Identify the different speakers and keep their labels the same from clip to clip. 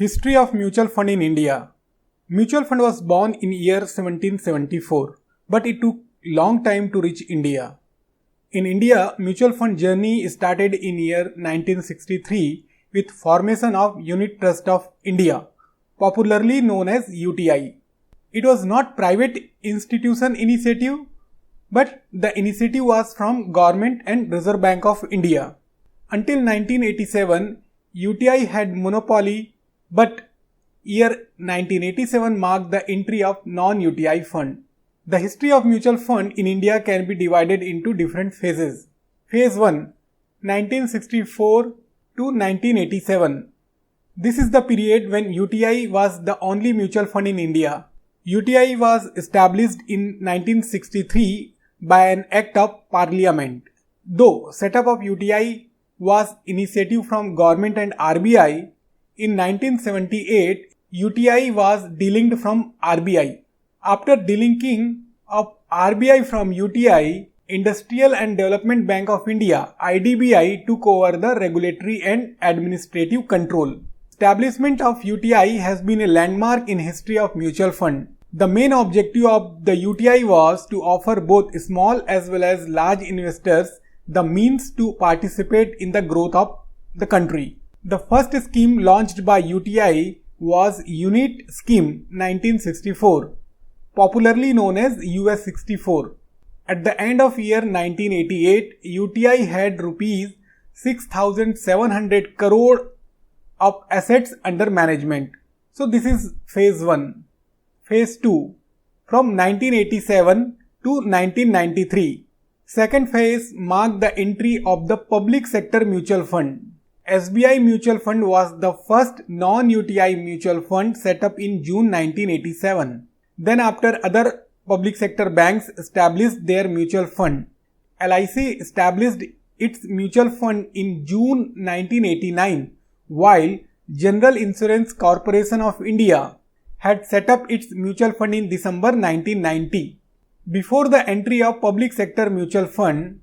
Speaker 1: History of mutual fund in India. Mutual fund was born in year 1774, but it took long time to reach India. In India, mutual fund journey started in year 1963 with formation of Unit Trust of India, popularly known as UTI. It was not private institution initiative, but the initiative was from Government and Reserve Bank of India. Until 1987, UTI had monopoly, but year 1987 marked the entry of non-UTI fund. The history of mutual fund in India can be divided into different phases. Phase 1, 1964 to 1987. This is the period when UTI was the only mutual fund in India. UTI was established in 1963 by an Act of Parliament. Though setup of UTI was initiative from government and RBI, in 1978 UTI was delinked from RBI. After delinking of RBI from UTI, Industrial and Development Bank of India IDBI took over the regulatory and administrative control. Establishment of UTI has been a landmark in history of mutual fund. The main objective of the UTI was to offer both small as well as large investors the means to participate in the growth of the country. The first scheme launched by UTI was Unit Scheme 1964, popularly known as US 64. At the end of year 1988, UTI had rupees 6,700 crore of assets under management. So this is phase 1. Phase 2, from 1987 to 1993. Second phase marked the entry of the public sector mutual fund. SBI Mutual Fund was the first non-UTI mutual fund set up in June 1987. Then after other public sector banks established their mutual fund, LIC established its mutual fund in June 1989, while General Insurance Corporation of India had set up its mutual fund in December 1990. Before the entry of public sector mutual fund,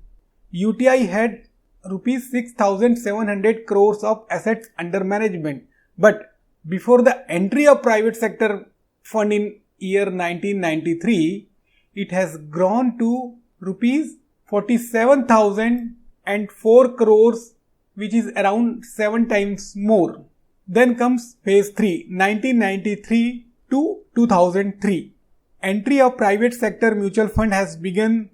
Speaker 1: UTI had rupees 6,700 crores of assets under management. But before the entry of private sector fund in year 1993, it has grown to rupees 47,004 crores, which is around 7 times more. Then comes phase 3, 1993 to 2003. Entry of private sector mutual fund has begun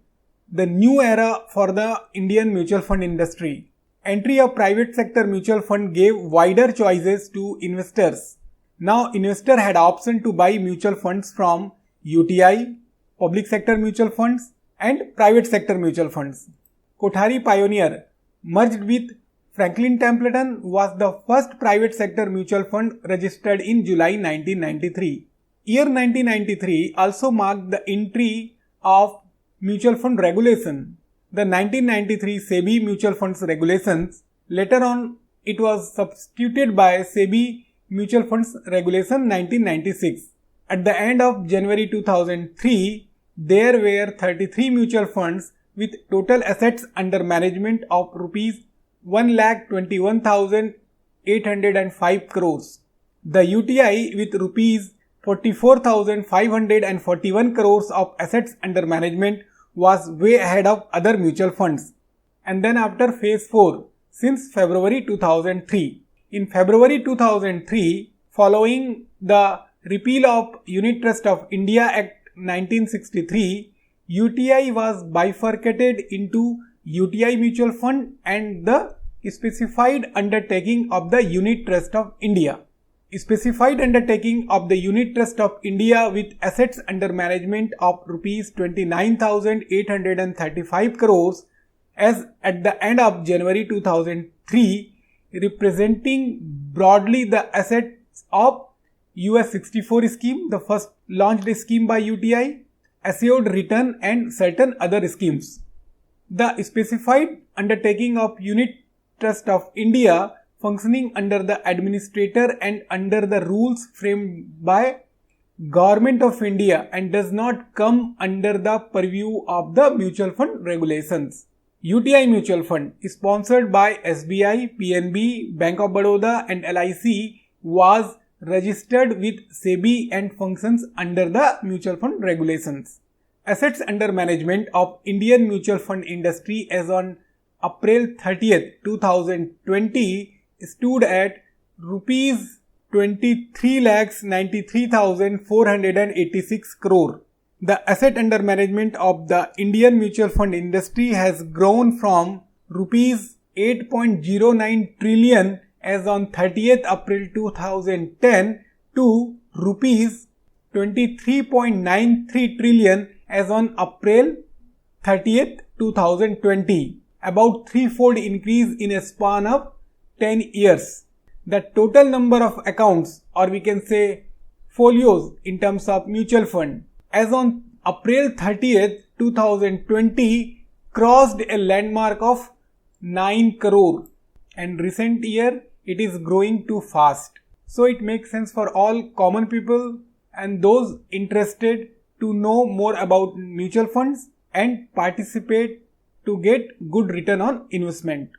Speaker 1: the new era for the Indian mutual fund industry. Entry of private sector mutual fund gave wider choices to investors. Now investor had option to buy mutual funds from UTI, public sector mutual funds and private sector mutual funds. Kothari Pioneer merged with Franklin Templeton was the first private sector mutual fund registered in July 1993. Year 1993 also marked the entry of mutual fund regulation. The 1993 SEBI mutual funds regulations, later on it was substituted by SEBI mutual funds regulation 1996. At the end of January 2003, there were 33 mutual funds with total assets under management of rupees 1,21,805 crores. The UTI with rupees 44,541 crores of assets under management was way ahead of other mutual funds. And then after phase 4, since February 2003. In February 2003, following the repeal of Unit Trust of India Act 1963, UTI was bifurcated into UTI Mutual Fund and the Specified Undertaking of the Unit Trust of India. Specified Undertaking of the Unit Trust of India with assets under management of rupees 29,835 crores as at the end of January 2003, representing broadly the assets of US 64 scheme, the first launched scheme by UTI, assured return and certain other schemes. The Specified Undertaking of Unit Trust of India functioning under the administrator and under the rules framed by Government of India and does not come under the purview of the mutual fund regulations. UTI Mutual Fund, sponsored by SBI, PNB, Bank of Baroda and LIC, was registered with SEBI and functions under the mutual fund regulations. Assets under management of Indian mutual fund industry as on April 30th, 2020 stood at rupees 23,93,486 crore. The asset under management of the Indian mutual fund industry has grown from rupees 8.09 trillion as on 30th April 2010 to rupees 23.93 trillion as on April 30th, 2020, about threefold increase in a span of 10 years. The total number of accounts, or we can say folios in terms of mutual fund, as on April 30th, 2020 crossed a landmark of 9 crore, and recent year it is growing too fast. So it makes sense for all common people and those interested to know more about mutual funds and participate to get good return on investment.